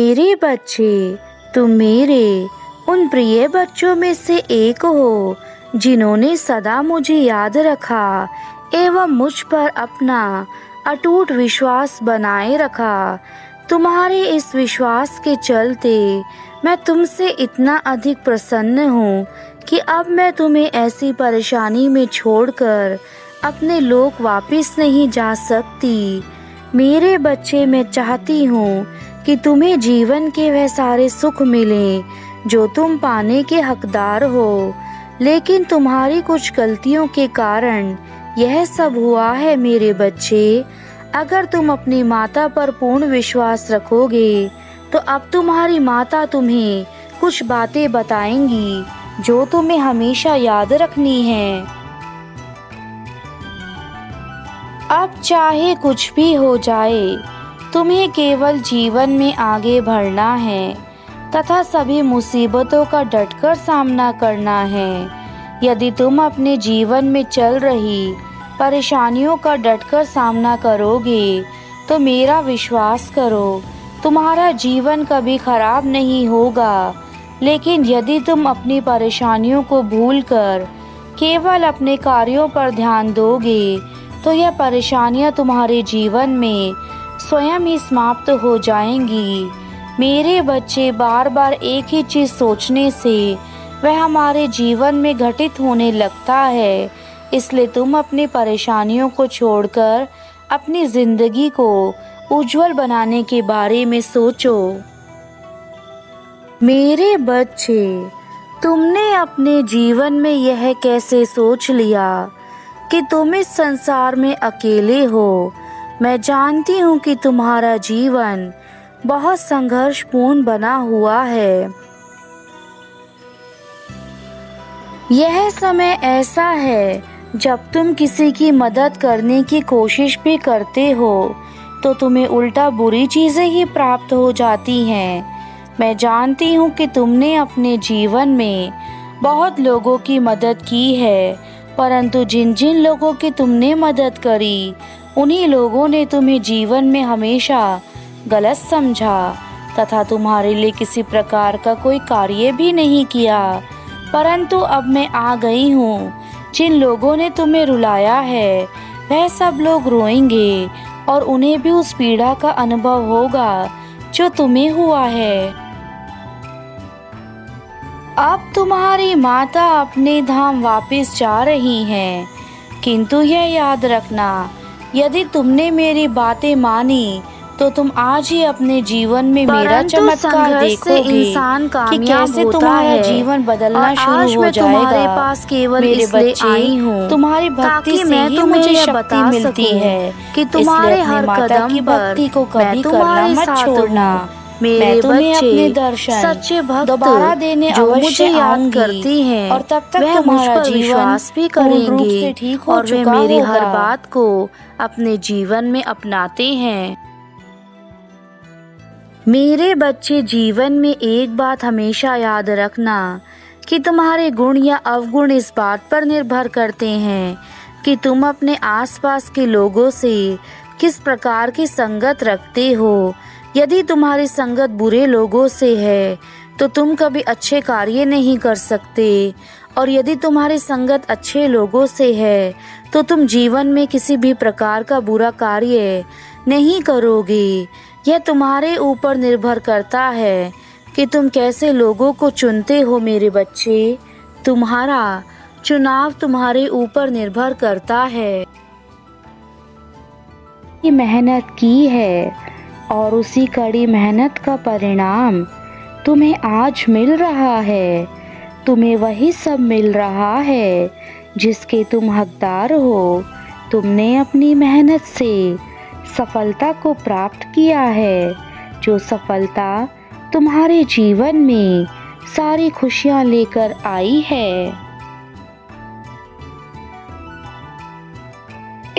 मेरे बच्चे, तुम मेरे उन प्रिय बच्चों में से एक हो जिन्होंने सदा मुझे याद रखा एवं मुझ पर अपना अटूट विश्वास बनाए रखा। तुम्हारे इस विश्वास के चलते मैं तुमसे इतना अधिक प्रसन्न हूँ कि अब मैं तुम्हें ऐसी परेशानी में छोड़कर अपने लोक वापस नहीं जा सकती। मेरे बच्चे, मैं चाहती हूँ कि तुम्हें जीवन के वह सारे सुख मिलें जो तुम पाने के हकदार हो, लेकिन तुम्हारी कुछ गलतियों के कारण यह सब हुआ है। मेरे बच्चे, अगर तुम अपनी माता पर पूर्ण विश्वास रखोगे तो अब तुम्हारी माता तुम्हें कुछ बातें बताएंगी जो तुम्हें हमेशा याद रखनी है। अब चाहे कुछ भी हो जाए, तुम्हें केवल जीवन में आगे बढ़ना है तथा सभी मुसीबतों का डटकर सामना करना है। यदि तुम अपने जीवन में चल रही परेशानियों का डटकर सामना करोगे तो मेरा विश्वास करो, तुम्हारा जीवन कभी खराब नहीं होगा। लेकिन यदि तुम अपनी परेशानियों को भूलकर केवल अपने कार्यों पर ध्यान दोगे तो यह परेशानियां तुम्हारे जीवन में स्वयं ही समाप्त हो जाएंगी। मेरे बच्चे, बार बार एक ही चीज सोचने से वह हमारे जीवन में घटित होने लगता है। इसलिए तुम अपनी परेशानियों को छोड़कर अपनी जिंदगी को उज्जवल बनाने के बारे में सोचो। मेरे बच्चे, तुमने अपने जीवन में यह कैसे सोच लिया कि तुम इस संसार में अकेले हो। मैं जानती हूँ कि तुम्हारा जीवन बहुत संघर्षपूर्ण बना हुआ है। यह समय ऐसा है जब तुम किसी की मदद करने की कोशिश भी करते हो तो तुम्हें उल्टा बुरी चीजें ही प्राप्त हो जाती हैं। मैं जानती हूँ कि तुमने अपने जीवन में बहुत लोगों की मदद की है, परंतु जिन जिन लोगों की तुमने मदद करी उन्हीं लोगों ने तुम्हें जीवन में हमेशा गलत समझा तथा तुम्हारे लिए किसी प्रकार का कोई कार्य भी नहीं किया। परंतु अब मैं आ गई हूँ। जिन लोगों ने तुम्हें रुलाया है वह सब लोग रोएंगे और उन्हें भी उस पीड़ा का अनुभव होगा जो तुम्हें हुआ है। अब तुम्हारी माता अपने धाम वापस जा रही हैं, किंतु यह याद रखना, यदि तुमने मेरी बातें मानी तो तुम आज ही अपने जीवन में मेरा चमत्कार देखोगे कि कैसे तुम्हारा जीवन बदलना शुरू हो जाएगा। तुम्हारे पास केवल मेरे बच्चे, तुम्हारी भक्ति से ही मुझे शक्ति मिलती है कि तुम्हारे हर कदम की भक्ति को कभी करना मत छोड़ना। मैं तुम्हें अपने दर्शन सच्चे भक्त दोबारा देने मुझे याद करती हैं और तब तक तुम्हारा जीवन भी करेंगे ठीक हो और वे मेरी हर बात को अपने जीवन में अपनाते हैं। मेरे बच्चे, जीवन में एक बात हमेशा याद रखना कि तुम्हारे गुण या अवगुण इस बात पर निर्भर करते हैं कि तुम अपने आसपास के लोगों से किस प्रकार की संगत रखते हो। यदि तुम्हारी संगत बुरे लोगों से है तो तुम कभी अच्छे कार्य नहीं कर सकते, और यदि तुम्हारी संगत अच्छे लोगों से है तो तुम जीवन में किसी भी प्रकार का बुरा कार्य नहीं करोगे। यह तुम्हारे ऊपर निर्भर करता है कि तुम कैसे लोगों को चुनते हो। मेरे बच्चे, तुम्हारा चुनाव तुम्हारे ऊपर निर्भर करता है। मेहनत की है और उसी कड़ी मेहनत का परिणाम तुम्हें आज मिल रहा है। तुम्हें वही सब मिल रहा है जिसके तुम हकदार हो। तुमने अपनी मेहनत से सफलता को प्राप्त किया है, जो सफलता तुम्हारे जीवन में सारी खुशियां लेकर आई है।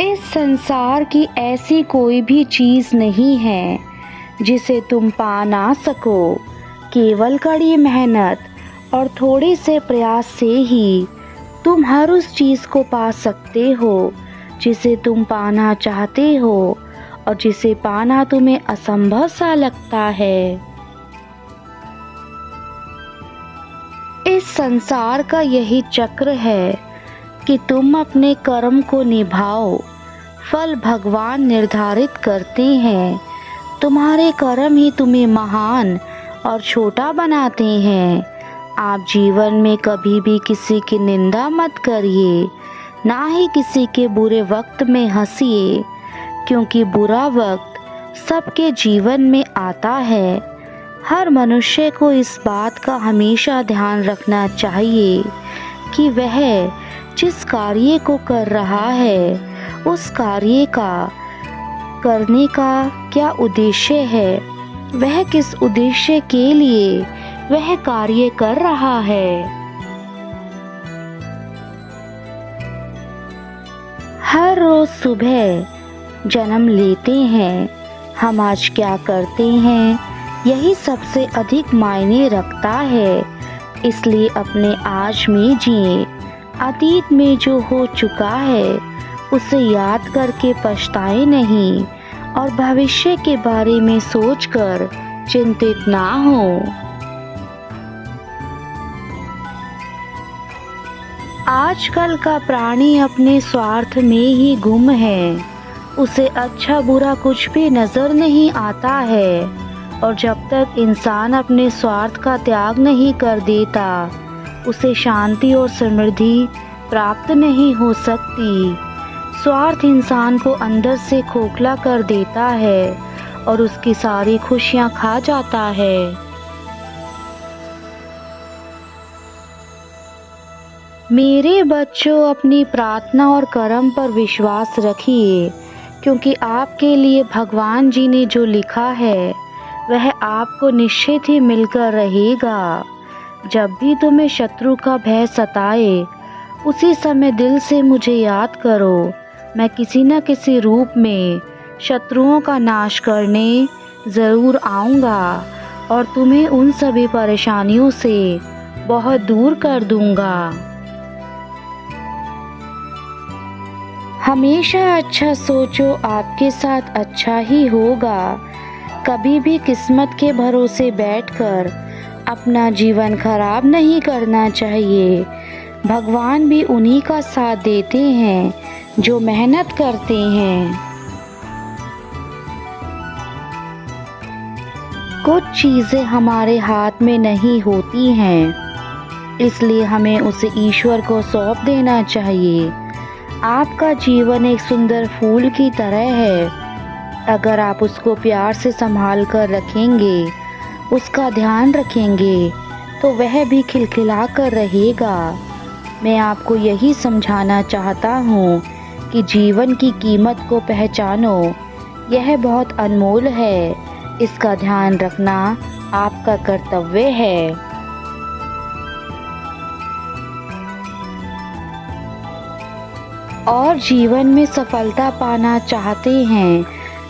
इस संसार की ऐसी कोई भी चीज नहीं है जिसे तुम पा ना सको। केवल कड़ी मेहनत और थोड़े से प्रयास से ही तुम हर उस चीज को पा सकते हो जिसे तुम पाना चाहते हो और जिसे पाना तुम्हें असंभव सा लगता है। संसार का यही चक्र है कि तुम अपने कर्म को निभाओ, फल भगवान निर्धारित करते हैं। तुम्हारे कर्म ही तुम्हें महान और छोटा बनाते हैं। आप जीवन में कभी भी किसी की निंदा मत करिए, ना ही किसी के बुरे वक्त में हंसिए, क्योंकि बुरा वक्त सबके जीवन में आता है। हर मनुष्य को इस बात का हमेशा ध्यान रखना चाहिए कि वह जिस कार्य को कर रहा है उस कार्य का करने का क्या उद्देश्य है, वह किस उद्देश्य के लिए वह कार्य कर रहा है। हर रोज सुबह जन्म लेते हैं, हम आज क्या करते हैं यही सबसे अधिक मायने रखता है। इसलिए अपने आज में जिए। अतीत में जो हो चुका है उसे याद करके पछताए नहीं और भविष्य के बारे में सोचकर चिंतित ना हो। आजकल का प्राणी अपने स्वार्थ में ही गुम है। उसे अच्छा बुरा कुछ भी नजर नहीं आता है, और जब तक इंसान अपने स्वार्थ का त्याग नहीं कर देता उसे शांति और समृद्धि प्राप्त नहीं हो सकती। स्वार्थ इंसान को अंदर से खोखला कर देता है और उसकी सारी खुशियां खा जाता है। मेरे बच्चों, अपनी प्रार्थना और कर्म पर विश्वास रखिए, क्योंकि आपके लिए भगवान जी ने जो लिखा है वह आपको निश्चित ही मिलकर रहेगा। जब भी तुम्हें शत्रु का भय सताए उसी समय दिल से मुझे याद करो। मैं किसी न किसी रूप में शत्रुओं का नाश करने ज़रूर आऊँगा और तुम्हें उन सभी परेशानियों से बहुत दूर कर दूँगा। हमेशा अच्छा सोचो, आपके साथ अच्छा ही होगा। कभी भी किस्मत के भरोसे बैठकर अपना जीवन खराब नहीं करना चाहिए। भगवान भी उन्हीं का साथ देते हैं जो मेहनत करते हैं। कुछ चीज़ें हमारे हाथ में नहीं होती हैं, इसलिए हमें उसे ईश्वर को सौंप देना चाहिए। आपका जीवन एक सुंदर फूल की तरह है। अगर आप उसको प्यार से संभाल कर रखेंगे, उसका ध्यान रखेंगे, तो वह भी खिलखिला कर रहेगा। मैं आपको यही समझाना चाहता हूँ कि जीवन की कीमत को पहचानो। यह बहुत अनमोल है। इसका ध्यान रखना आपका कर्तव्य है। और जीवन में सफलता पाना चाहते हैं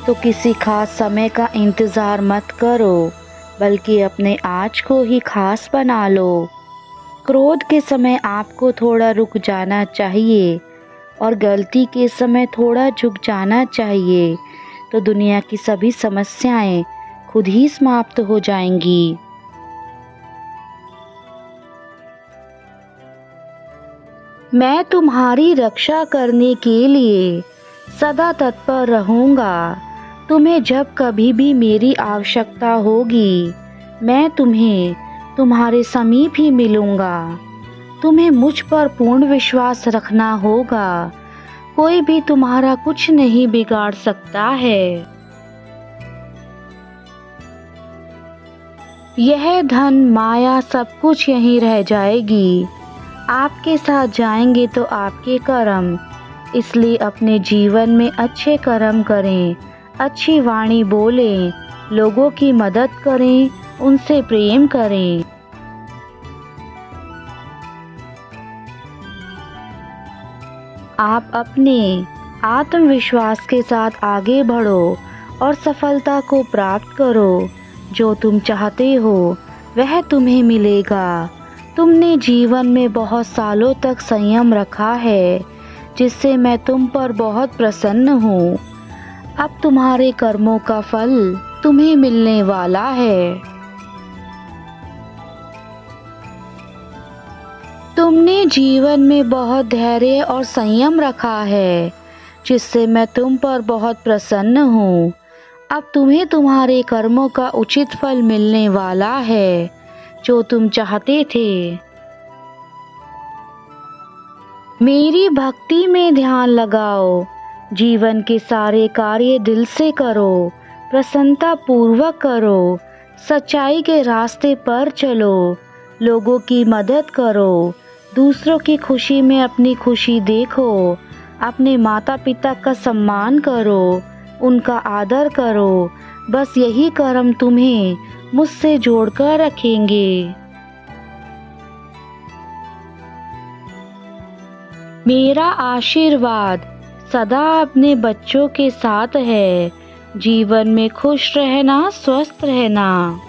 तो किसी खास समय का इंतज़ार मत करो, बल्कि अपने आज को ही खास बना लो। क्रोध के समय आपको थोड़ा रुक जाना चाहिए और गलती के समय थोड़ा झुक जाना चाहिए, तो दुनिया की सभी समस्याएं खुद ही समाप्त हो जाएंगी। मैं तुम्हारी रक्षा करने के लिए सदा तत्पर रहूँगा। तुम्हें जब कभी भी मेरी आवश्यकता होगी, मैं तुम्हें तुम्हारे समीप ही मिलूँगा। तुम्हें मुझ पर पूर्ण विश्वास रखना होगा। कोई भी तुम्हारा कुछ नहीं बिगाड़ सकता है। यह धन माया सब कुछ यहीं रह जाएगी। आपके साथ जाएंगे तो आपके कर्म। इसलिए अपने जीवन में अच्छे कर्म करें, अच्छी वाणी बोलें, लोगों की मदद करें, उनसे प्रेम करें। आप अपने आत्मविश्वास के साथ आगे बढ़ो और सफलता को प्राप्त करो। जो तुम चाहते हो वह तुम्हें मिलेगा। तुमने जीवन में बहुत सालों तक संयम रखा है, जिससे मैं तुम पर बहुत प्रसन्न हूँ। अब तुम्हारे कर्मों का फल तुम्हें मिलने वाला है। तुमने जीवन में बहुत धैर्य और संयम रखा है, जिससे मैं तुम पर बहुत प्रसन्न हूँ। अब तुम्हें तुम्हारे कर्मों का उचित फल मिलने वाला है, जो तुम चाहते थे। मेरी भक्ति में ध्यान लगाओ, जीवन के सारे कार्य दिल से करो, प्रसन्नता पूर्वक करो, सच्चाई के रास्ते पर चलो, लोगों की मदद करो, दूसरों की खुशी में अपनी खुशी देखो, अपने माता पिता का सम्मान करो, उनका आदर करो। बस यही कर्म तुम्हें मुझसे जोड़कर रखेंगे। मेरा आशीर्वाद सदा अपने बच्चों के साथ है। जीवन में खुश रहना, स्वस्थ रहना।